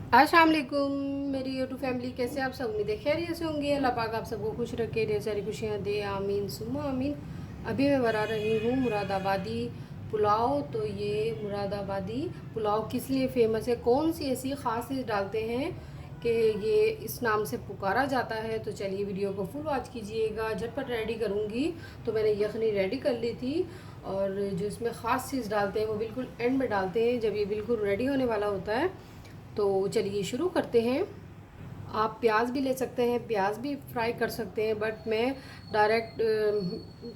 अस्सलाम वालेकुम मेरी यूट्यूब फैमिली, कैसे आप सब? उम्मीद है खैरियत से होंगे। अल्लाह पाक आप सबको खुश रखे, ढेर सारी खुशियाँ दे, आमीन सुम्मा आमीन। अभी मैं बना रही हूँ मुरादाबादी पुलाव। तो ये मुरादाबादी पुलाव किस लिए फ़ेमस है, कौन सी ऐसी ख़ास चीज़ डालते हैं कि ये इस नाम से पुकारा जाता है? तो चलिए वीडियो को फुल वॉच कीजिएगा। झटपट रेडी करूँगी। तो मैंने यखनी रेडी कर ली थी, और जो इसमें ख़ास चीज़ डालते हैं वो बिल्कुल एंड में डालते हैं, जब ये बिल्कुल रेडी होने वाला होता है। तो चलिए शुरू करते हैं। आप प्याज भी ले सकते हैं, प्याज भी फ्राई कर सकते हैं, बट मैं डायरेक्ट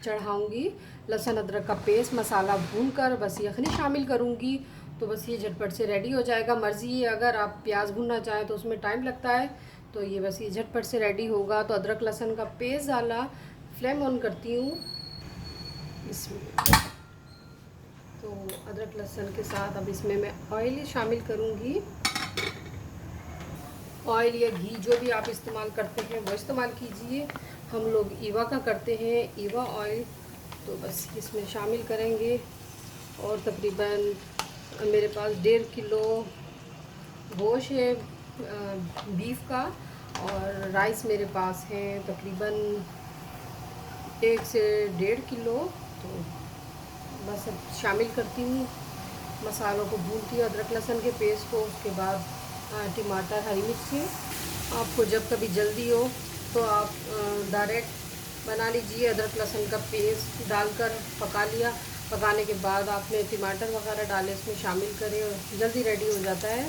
चढ़ाऊँगी लहसुन अदरक का पेस्ट, मसाला भूनकर बस यखनी शामिल करूँगी। तो बस ये झटपट से रेडी हो जाएगा। मर्ज़ी है, अगर आप प्याज भूनना चाहें तो उसमें टाइम लगता है, तो ये बस ये झटपट से रेडी होगा। तो अदरक लहसुन का पेस्ट डाला, फ्लेम ऑन करती हूँ इसमें। तो अदरक लहसुन के साथ अब इसमें मैं ऑयल शामिल करूँगी। ऑयल या घी जो भी आप इस्तेमाल करते हैं वो इस्तेमाल कीजिए। हम लोग ईवा का करते हैं, ईवा ऑयल। तो बस इसमें शामिल करेंगे। और तकरीबन मेरे पास 1.5 किलो गोश्त है बीफ का, और राइस मेरे पास है तकरीबन 1 से 1.5 किलो। तो बस अब शामिल करती हूँ, मसालों को भूनती हूँ, अदरक लहसुन के पेस्ट को। उसके बाद टमाटर, हरी मिर्ची। आपको जब कभी जल्दी हो तो आप डायरेक्ट बना लीजिए, अदरक लहसुन का पेस्ट डालकर पका लिया। पकाने के बाद आपने टमाटर वगैरह डाले, इसमें शामिल करें और जल्दी रेडी हो जाता है।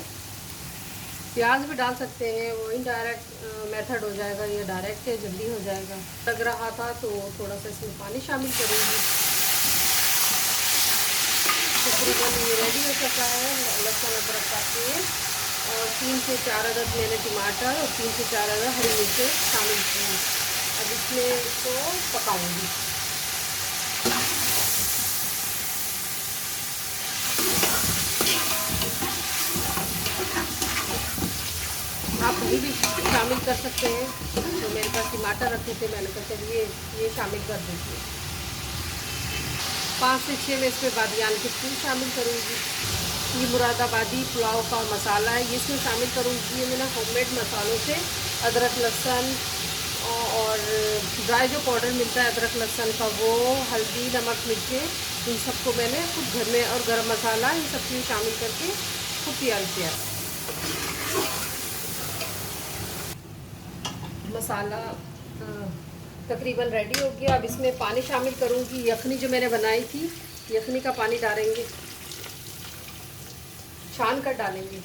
प्याज भी डाल सकते हैं, वो इनडायरेक्ट मेथड हो जाएगा, ये डायरेक्ट है, जल्दी हो जाएगा। लग रहा था तो थोड़ा सा इसमें पानी शामिल करूँगी। तकरीबन ये रेडी हो चुका है लहसुन अदरक का पेस्ट, और 3 से 4 अदद मैंने टमाटर और 3 से 4 अदद हरी मिर्चें शामिल की। अब इसमें इसको पकाऊंगी। आप कहीं भी शामिल कर सकते हैं। तो मेरे पास टमाटर रखे थे, मैंने कहा चलिए ये शामिल कर दीजिए। 5 से 6 मैं इसमें बादियान के फूल शामिल करूँगी। ये मुरादाबादी पुलाव का मसाला है, ये इसमें शामिल करूँगी। ये मैंने होममेड मसालों से अदरक लहसुन और ड्राई जो पाउडर मिलता है अदरक लहसुन का, वो, हल्दी, नमक, मिर्चें, इन सबको मैंने खुद घर में, और गरम मसाला, इन सब चीज़ शामिल करके खुद तैयार किया। मसाला तकरीबन रेडी हो गया। अब इसमें पानी शामिल करूँगी। यखनी जो मैंने बनाई थी, यखनी का पानी डालेंगे, छान कर डालेंगे।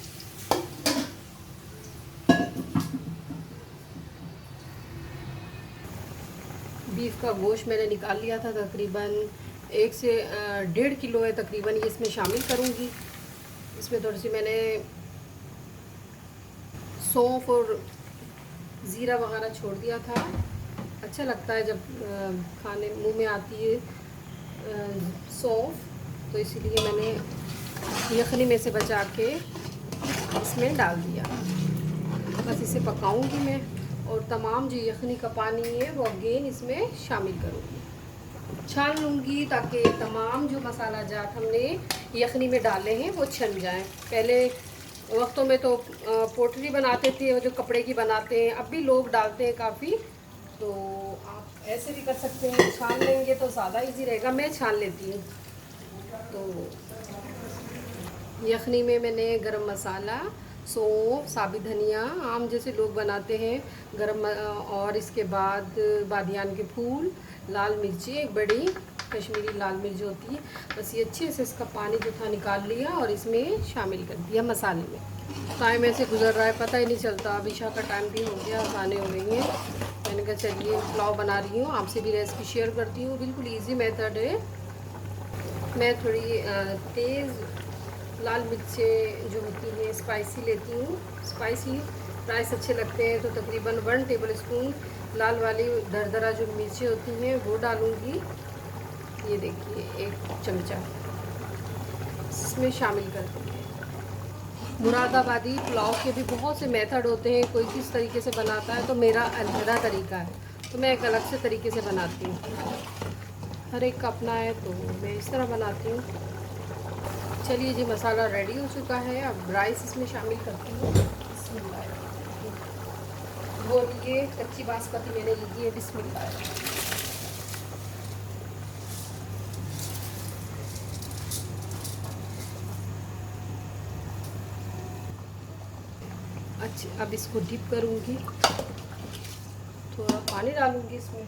बीफ का गोश्त मैंने निकाल लिया था, तकरीबन 1 से 1.5 किलो है तकरीबन, ये इसमें शामिल करूँगी। इसमें थोड़ी सी मैंने सौंफ और ज़ीरा वगैरह छोड़ दिया था। अच्छा लगता है जब खाने मुंह में आती है सौंफ, तो इसीलिए मैंने यखनी में से बचा के इसमें डाल दिया। बस इसे पकाऊंगी मैं, और तमाम जो यखनी का पानी है वो अगेन इसमें शामिल करूँगी। छान लूँगी ताकि तमाम जो मसाला जात हमने यखनी में डाले हैं वो छन जाएं। पहले वक्तों में तो पोटली बनाते थे, वो जो कपड़े की बनाते हैं, अब भी लोग डालते हैं काफ़ी। तो आप ऐसे भी कर सकते हैं, छान लेंगे तो ज़्यादा इजी रहेगा। मैं छान लेती हूँ। तो यखनी में मैंने गरम मसाला, सौंफ, साबित धनिया, आम जैसे लोग बनाते हैं, और इसके बाद बादियान के फूल, लाल मिर्ची, एक बड़ी कश्मीरी लाल मिर्च होती है, बस ये अच्छे से इसका पानी जो था निकाल लिया और इसमें शामिल कर दिया मसाले में। टाइम ऐसे गुजर रहा है, पता ही नहीं चलता। अब ईशा का टाइम भी हो गया, खाने हो गई हैं। मैंने कहा चलिए पुलाव बना रही हूँ, आपसे भी रेसिपी शेयर करती हूँ। बिल्कुल ईजी मेथड है। मैं थोड़ी तेज़ लाल मिर्चें जो होती हैं स्पाइसी लेती हूँ। स्पाइसी राइस अच्छे लगते हैं, तो तकरीबन 1 टेबल स्पून लाल वाली दरदरा जो मिर्चें होती हैं वो डालूँगी। ये देखिए 1 चमचा इसमें शामिल कर दूँगी। मुरादाबादी पुलाव के भी बहुत से मेथड होते हैं, कोई किस तरीके से बनाता है, तो मेरा अलहदा तरीका है, तो मैं एक अलग से तरीके से बनाती हूँ। हर एक का अपना है, तो मैं इस तरह बनाती हूँ। चलिए जी, मसाला रेडी हो चुका है। अब राइस इसमें शामिल करती हूँ। बिस्मिल्लाह। और ये कच्ची बासमती मैंने ली है, बिस्मिल्लाह। अच्छा, अब इसको डिप करूँगी, थोड़ा पानी डालूँगी इसमें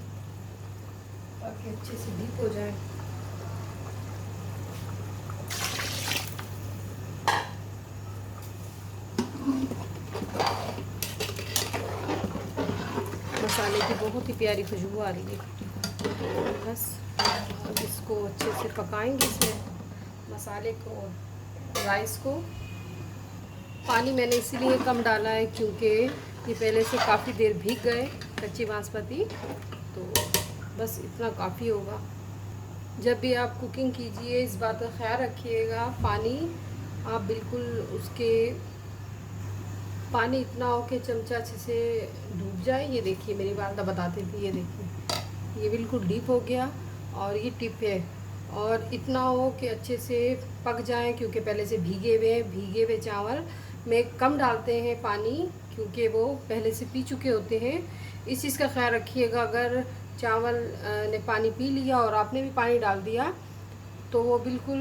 ताकि अच्छे से डिप हो जाए। मसाले की बहुत ही प्यारी खुशबू आ रही है। तो बस अब इसको अच्छे से पकाएंगे, इसमें मसाले को और राइस को। पानी मैंने इसीलिए कम डाला है क्योंकि ये पहले से काफ़ी देर भीग गए कच्ची बासमती, तो बस इतना काफ़ी होगा। जब भी आप कुकिंग कीजिए इस बात का ख्याल रखिएगा, पानी आप बिल्कुल उसके पानी इतना हो कि चमचा अच्छे से डूब जाए। ये देखिए मेरी वालदा बताती थी, ये देखिए ये बिल्कुल डीप हो गया और ये टिप है। और इतना हो कि अच्छे से पक जाए, क्योंकि पहले से भीगे हुए चावल में कम डालते हैं पानी, क्योंकि वो पहले से पी चुके होते हैं। इस चीज़ का ख्याल रखिएगा, अगर चावल ने पानी पी लिया और आपने भी पानी डाल दिया तो वो बिल्कुल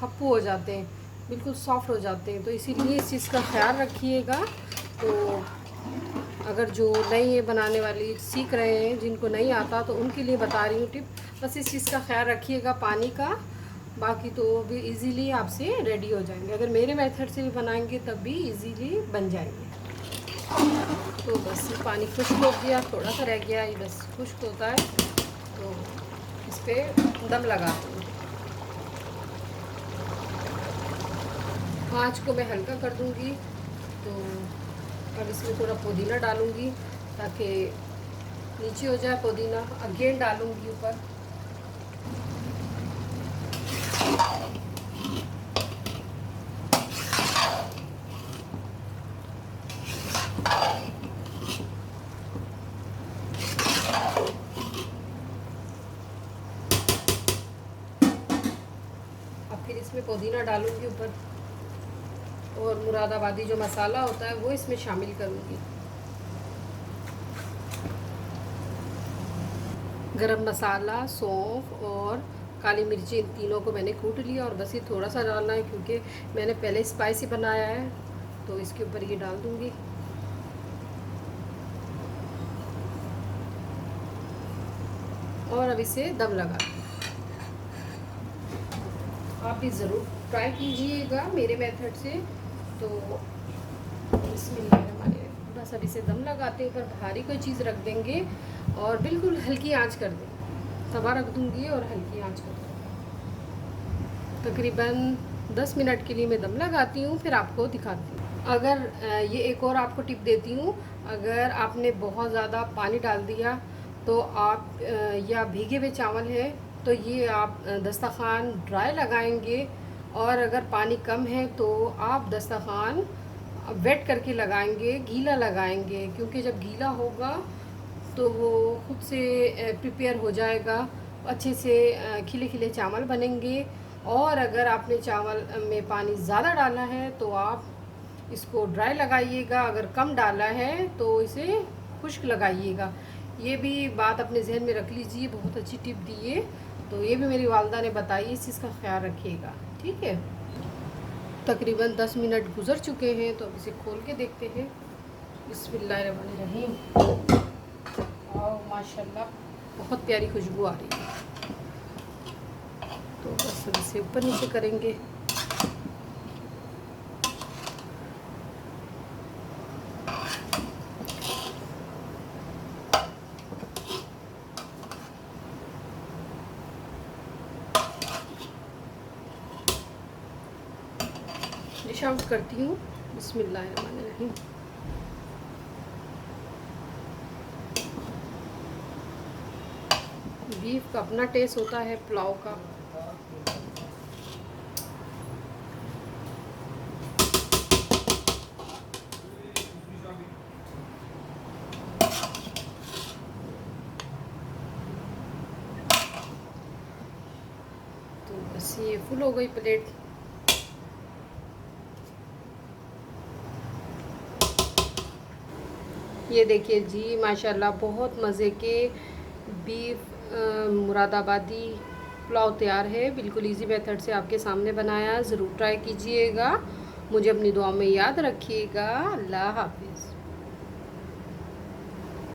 हप्पू हो जाते हैं, बिल्कुल सॉफ्ट हो जाते हैं। तो इसीलिए इस चीज़ का ख्याल रखिएगा। तो अगर जो नई है बनाने वाली सीख रहे हैं, जिनको नहीं आता, तो उनके लिए बता रही हूँ टिप। बस इस चीज़ का ख्याल रखिएगा पानी का, बाकी तो भी इजीली आपसे रेडी हो जाएंगे। अगर मेरे मेथड से भी बनाएंगे तब भी इजीली बन जाएंगे। तो बस पानी खुश्क हो गया, थोड़ा सा रह गया, ये बस खुश्क होता है तो इस पर दम लगा दूँ। आँच को मैं हल्का कर दूँगी। तो अब इसमें थोड़ा पुदीना डालूँगी ताकि नीचे हो जाए पुदीना। अगेन डालूँगी ऊपर। अब फिर इसमें पुदीना डालूँगी ऊपर, और मुरादाबादी जो मसाला होता है वो इसमें शामिल करूँगी। गरम मसाला, सौंफ और काली मिर्ची, इन तीनों को मैंने कूट लिया और बस ये थोड़ा सा डालना है क्योंकि मैंने पहले स्पाइसी बनाया है। तो इसके ऊपर ये डाल दूँगी। और अब इसे दम लगा। आप भी ज़रूर ट्राई कीजिएगा मेरे मेथड से। तो बस अब इसे दम लगाते हैं, ऊपर भारी कोई चीज़ रख देंगे और बिल्कुल हल्की आंच कर देंगे। तवा रख दूंगी और हल्की आंच कर दूँगी। तकरीबन 10 मिनट के लिए मैं दम लगाती हूँ, फिर आपको दिखाती हूँ। अगर ये एक और आपको टिप देती हूँ, अगर आपने बहुत ज़्यादा पानी डाल दिया तो आप या भीगे हुए चावल है तो ये आप दस्तरखान ड्राई लगाएंगे, और अगर पानी कम है तो आप दस्तरखान वेट करके लगाएंगे, गीला लगाएंगे, क्योंकि जब गीला होगा तो वो खुद से प्रिपेयर हो जाएगा, अच्छे से खिले खिले चावल बनेंगे। और अगर आपने चावल में पानी ज़्यादा डाला है तो आप इसको ड्राई लगाइएगा, अगर कम डाला है तो इसे खुश्क लगाइएगा। ये भी बात अपने जहन में रख लीजिए, बहुत अच्छी टिप दी है। तो ये भी मेरी वालदा ने बताई, इस चीज़ का ख्याल रखिएगा, ठीक है। तकरीबन 10 मिनट गुजर चुके हैं, तो अब इसे खोल के देखते हैं। बिस्मिल्लाहिर्रहमानिर्रहीम। और माशाल्लाह बहुत प्यारी खुशबू आ रही है। तो बस अब इसे ऊपर नीचे करेंगे। डिश आउट करती हूँ। बिस्मिल्लाहिर्रहमानिर्रहीम। बीफ का अपना टेस्ट होता है, पुलाव का। तो बस ये फुल हो गई प्लेट। ये देखिए जी, माशाल्लाह बहुत मज़े के बीफ मुरादाबादी पुलाव तैयार है। बिल्कुल इजी मेथड से आपके सामने बनाया, ज़रूर ट्राई कीजिएगा। मुझे अपनी दुआ में याद रखिएगा। अल्लाह हाफ़िज़।